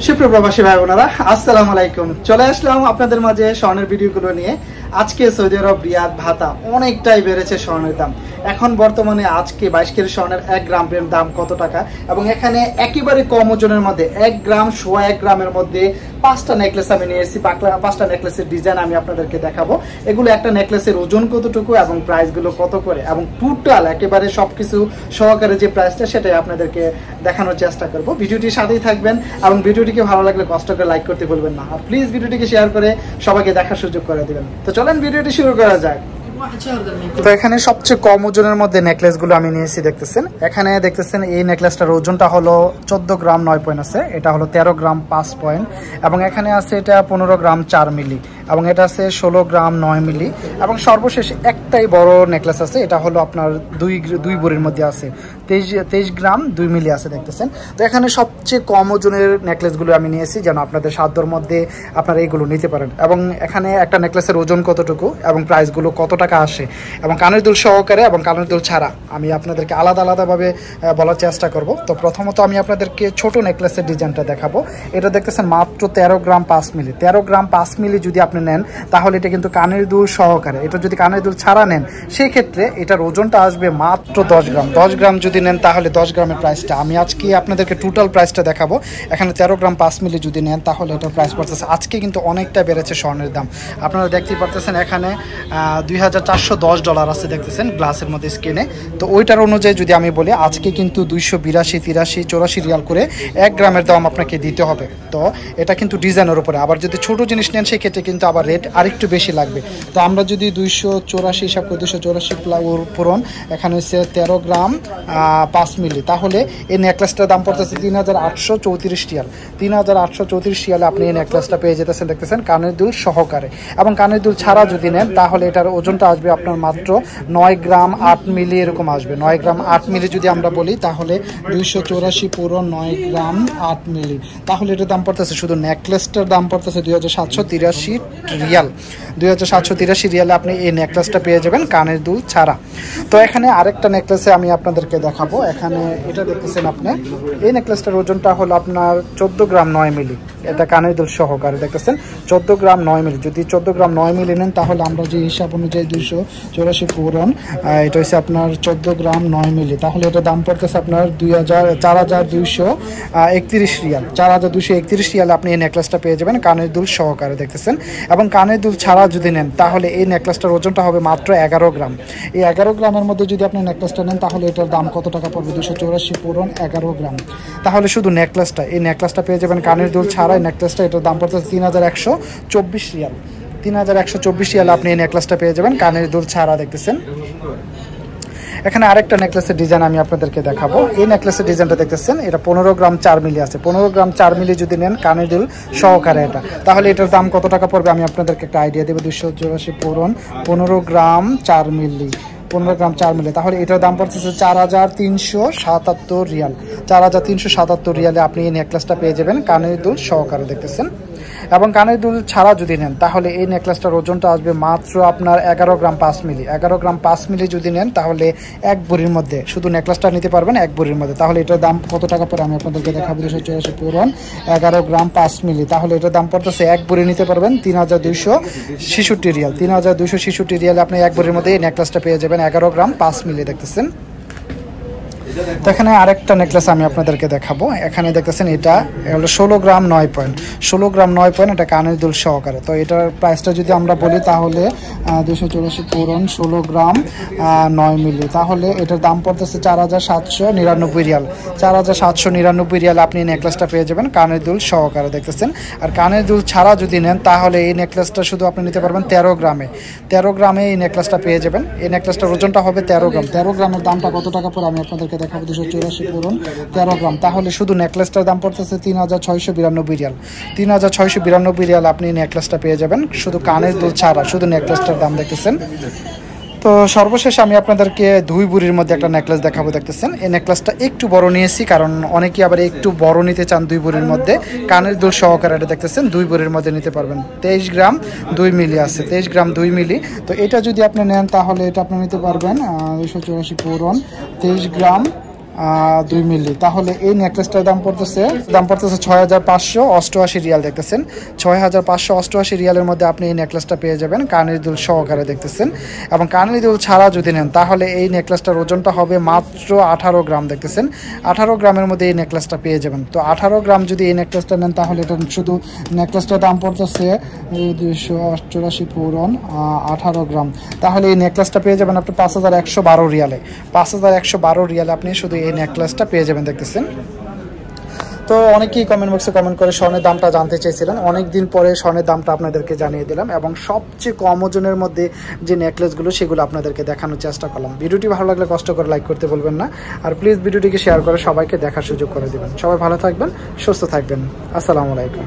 সুপ্রিয় প্রবাসী ভাই বোনেরা, আসসালামু আলাইকুম। চলে আসলাম আপনাদের মাঝে স্বর্ণের ভিডিওগুলো নিয়ে। আজকে সৌদি আরব রিয়াদ ভাতা অনেকটাই বেড়েছে স্বর্ণের দাম। এখন বর্তমানে আজকে 22 ক্যারেট স্বর্ণের 1 গ্রামের দাম কত টাকা, এবং এখানে একেবারে কম ওজনের মধ্যে 1 গ্রাম সোয়া 1 গ্রামের মধ্যে 5টা নেকলেস আমি নিয়ে এসেছি। 5টা নেকলেসের ডিজাইন আমি আপনাদেরকে দেখাবো। এগুলো একটা নেকলেসের ওজন কতটুকু এবং প্রাইসগুলো কত করে, এবং টোটাল একেবারে সবকিছু সহকারে যে প্রাইসটা সেটাই আপনাদেরকে দেখানোর চেষ্টা করব। ভিডিওটির সাথেই থাকবেন এবং ভিডিওটিকে ভালো লাগলে কষ্ট করে লাইক করতে ভুলবেন না, আর প্লিজ ভিডিওটিকে শেয়ার করে সবাইকে দেখার সুযোগ করে দিবেন। তো চলেন ভিডিওটি শুরু করা যাক। তো এখানে সবচেয়ে কম ওজনের মধ্যে নেকলেস গুলো আমি নিয়েছি। দেখতেছেন এখানে দেখতেছেন এই নেকলেসটার ওজনটা হলো 14 গ্রাম 9 পয়েন্ট আছে, এটা হলো 13 গ্রাম 5 পয়েন্ট, এবং এখানে আছে এটা 15 গ্রাম 4 মিলি, এবং এটা আছে 16 গ্রাম 9 মিলি, এবং সর্বশেষ একটাই বড় নেকলেস আছে, এটা হলো আপনার দুই ভরির মধ্যে আছে 23 গ্রাম 2 মিলি আছে। দেখতেছেন তো এখানে সবচেয়ে কম ওজনের নেকলেসগুলো আমি নিয়েছি যেন আপনাদের সাধ্যর মধ্যে আপনারা এইগুলো নিতে পারেন। এবং এখানে একটা নেকলেসের ওজন কতটুকু এবং প্রাইসগুলো কত টাকা আসে, এবং কানের দুল সহকারে এবং কানের দুল ছাড়া আমি আপনাদেরকে আলাদা আলাদাভাবে বলার চেষ্টা করব। তো প্রথমত আমি আপনাদেরকে ছোট নেকলেসের ডিজাইনটা দেখাবো। এটা দেখতেছেন মাত্র 13 গ্রাম 5 মিলি। 13 গ্রাম 5 মিলি যদি আপনি নেন তাহলে এটা কিন্তু কানের দুল সহকারে। এটা যদি কানের দুল ছাড়া নেন সেই ক্ষেত্রে এটার ওজনটা আসবে মাত্র 10 গ্রাম। 10 গ্রাম যদি নেন তাহলে 10 গ্রামের প্রাইসটা আমি আজকে আপনাদেরকে টোটাল প্রাইসটা দেখাবো। এখানে 13 গ্রাম 5 মিলি যদি নেন তাহলে এটার প্রাইস পড়তেছে আজকে কিন্তু অনেকটা বেড়েছে স্বর্ণের দাম। আপনারা দেখতেই পারতেছেন এখানে $2410 আছে, দেখতেছেন গ্লাসের মধ্যে স্ক্রিনে। তো ওইটার অনুযায়ী যদি আমি বলি আজকে কিন্তু 282, 83, 84 রিয়াল করে 1 গ্রামের দাম আপনাকে দিতে হবে। তো এটা কিন্তু ডিজাইনের উপরে। আবার যদি ছোট জিনিস নেন সেক্ষেত্রে কিন্তু আবার রেট আরেকটু বেশি লাগবে। তো আমরা যদি 284 হিসাব করি, 284 পূরণ এখানে হচ্ছে 13 গ্রাম 5 মিলি, তাহলে এই নেকলেসটার দাম পড়তেছে 3834 রিয়াল। 3834 রিয়ালে আপনি এই নেকলেসটা পেয়ে যেতেছেন, দেখতেছেন কানের দুল সহকারে। এবং কানের দুল ছাড়া যদি নেন তাহলে এটার ওজনটা আসবে আপনার মাত্র 9 গ্রাম 8 মিলি এরকম আসবে। 9 গ্রাম 8 মিলি যদি আমরা বলি তাহলে 284 পুরো 9 গ্রাম 8 মিলি, তাহলে এটার দাম পড়তেছে শুধু নেকলেসটার দাম পড়তেছে 2783 রিয়াল। 2783 রিয়ালে আপনি এই নেকলেসটা পেয়ে যাবেন কানের দুল ছাড়া। তো এখানে আরেকটা নেকলেসে আমি আপনাদেরকে দেখাবো। এখানে এটা দেখতেছেন আপনি, এই নেকলেসটার ওজনটা হলো আপনার 14 গ্রাম 9 মিলি। এটা কানের দুল সহকারে, দেখতেছেন 14 গ্রাম 9 মিলি। যদি 14 গ্রাম 9 মিলি নেন তাহলে আমরা যে হিসাব অনুযায়ী 284 পূরণ এটা হচ্ছে আপনার 14 গ্রাম 9 মিলি, তাহলে এটা দাম পড়তেছে আপনার 4231 রিয়াল। 4231 রিয়ালে আপনি এই নেকলেসটা পেয়ে যাবেন কানের দুল সহকারে, দেখতেছেন। এবং কানের দুল ছাড়া যদি নেন তাহলে এই নেকলেসটার ওজনটা হবে মাত্র 11 গ্রাম। এই 11 গ্রামের মধ্যে যদি আপনি নেকলেসটা নেন তাহলে এটার দাম কত টাকা পড়বে? 284 পূরণ 11 গ্রাম, তাহলে শুধু নেকলেসটা, এই নেকলেসটা পেয়ে যাবেন কানের দুল ছাড়া। এই নেকলেসটা এটার দাম পড়তেছে 3124 রিয়াল। 3124 রিয়ালে আপনি এই নেকলেসটা পেয়ে যাবেন কানের দুল ছাড়া, দেখতেছেন। এখানে আরেকটা নেকলেসের ডিজাইন আমি আপনাদেরকে দেখাবো। এই নেকলেসের ডিজাইনটা দেখতেছেন, এটা 15 গ্রাম 4 মিলি আছে। 15 গ্রাম 4 মিলি যদি নেন কানের দুল সহকারে এটা, তাহলে এটার দাম কত টাকা পড়বে আমি আপনাদেরকে একটা আইডিয়া দেবো। 284 পূরণ 15 গ্রাম 4 মিলি, 15 গ্রাম 4 মিলি, তাহলে এটার দাম পড়ছে 4377 রিয়াল। 4377 রিয়ালে আপনি এই নেকলেসটা পেয়ে যাবেন কানের দুল সহকারে, দেখতেছেন। এবং কানের দুল ছাড়া যদি নেন তাহলে এই নেকলেসটার ওজনটা আসবে মাত্র আপনার 11 গ্রাম 5 মিলি। 11 গ্রাম 5 মিলি যদি নেন তাহলে 1 ভরির মধ্যে শুধু নেকলেসটা নিতে পারবেন 1 ভরির মধ্যে, তাহলে এটার দাম কত টাকা পড়ে আমি আপনাদেরকে দেখাবো। 284 পূরণ 11 গ্রাম 5 মিলি, তাহলে এটার দাম পড়তেছে 1 ভরি নিতে পারবেন 3266 রিয়াল। 3266 রিয়ালে আপনি 1 ভরির মধ্যে এই নেকলেসটা পেয়ে যাবেন 11 গ্রাম 5 মিলি, দেখতেছেন। তো এখানে আরেকটা নেকলেস আমি আপনাদেরকে দেখাবো। এখানে দেখতেছেন এটা হলো 16 গ্রাম 9 পয়েন্ট। 16 গ্রাম 9 পয়েন্ট, এটা কানের দুল সহকারে। তো এটার প্রাইসটা যদি আমরা বলি তাহলে 284 পূরণ 16 গ্রাম 9 মিলি, তাহলে এটার দাম পড়তেছে 4799 রিয়াল। 4799 রিয়াল আপনি এই নেকলেসটা পেয়ে যাবেন কানের দুল সহকারে, দেখতেছেন। আর কানের দুল ছাড়া যদি নেন তাহলে এই নেকলেসটা শুধু আপনি নিতে পারবেন 13 গ্রামে। 13 গ্রামে এই নেকলেসটা পেয়ে যাবেন। এই নেকলেসটার ওজনটা হবে 13 গ্রাম। 13 গ্রামের দামটা কত টাকা পড়ে আমি আপনাদেরকে দেখাবো। 284 পূরণ 13 গ্রাম, তাহলে শুধু নেকলেসটার দাম পড়তেছে 3692 রিয়াল। 3692 রিয়াল আপনি নেকলেসটা পেয়ে যাবেন শুধু কানের দুল ছাড়া, শুধু নেকলেসটার দাম, দেখতেছেন। তো সর্বশেষ আমি আপনাদেরকে 2 ভরির মধ্যে একটা নেকলেস দেখাবো, দেখতেছেন। এই নেকলেসটা একটু বড় নিয়েছি কারণ অনেকেই আবার একটু বড় নিতে চান 2 ভরির মধ্যে, কানের দুল সহকারে। এটা দেখতেছেন 2 ভরির মধ্যে নিতে পারবেন। 23 গ্রাম 2 মিলি আছে, 23 গ্রাম 2 মিলি। তো এটা যদি আপনি নেন তাহলে এটা আপনি নিতে পারবেন 284 পূরণ 23 গ্রাম 2 মিলি, তাহলে এই নেকলেসটার দাম পড়তেছে 6588 রিয়াল দেখতেছেন। 6588 রিয়ালের মধ্যে আপনি এই নেকলেসটা পেয়ে যাবেন কানের দুল সহকারে দেখতেছেন। এবং কানের দুল ছাড়া যদি নেন তাহলে এই নেকলেসটার ওজনটা হবে মাত্র 18 গ্রাম দেখতেছেন। 18 গ্রামের মধ্যে এই নেকলেসটা পেয়ে যাবেন। তো 18 গ্রাম যদি এই নেকলেসটা নেন তাহলে এটা শুধু নেকলেসটার দাম পড়তেছে 288 পূরণ 18 গ্রাম, তাহলে এই নেকলেসটা পেয়ে যাবেন আপনি 5112 রিয়ালে। 5112 রিয়ালে আপনি শুধু এই নেকলেসটা পেয়ে যাবেন দেখতেছেন। তো অনেকেই কমেন্ট বক্সে কমেন্ট করে স্বর্ণের দামটা জানতে চেয়েছিলেন, অনেক দিন পরে স্বর্ণের দামটা আপনাদেরকে জানিয়ে দিলাম এবং সবচেয়ে কম ওজনের মধ্যে যে নেকলেসগুলো সেগুলো আপনাদেরকে দেখানোর চেষ্টা করলাম। ভিডিওটি ভালো লাগলে কষ্ট করে লাইক করতে বলবেন না, আর প্লিজ ভিডিওটিকে শেয়ার করে সবাইকে দেখার সুযোগ করে দেবেন। সবাই ভালো থাকবেন, সুস্থ থাকবেন। আসসালামু আলাইকুম।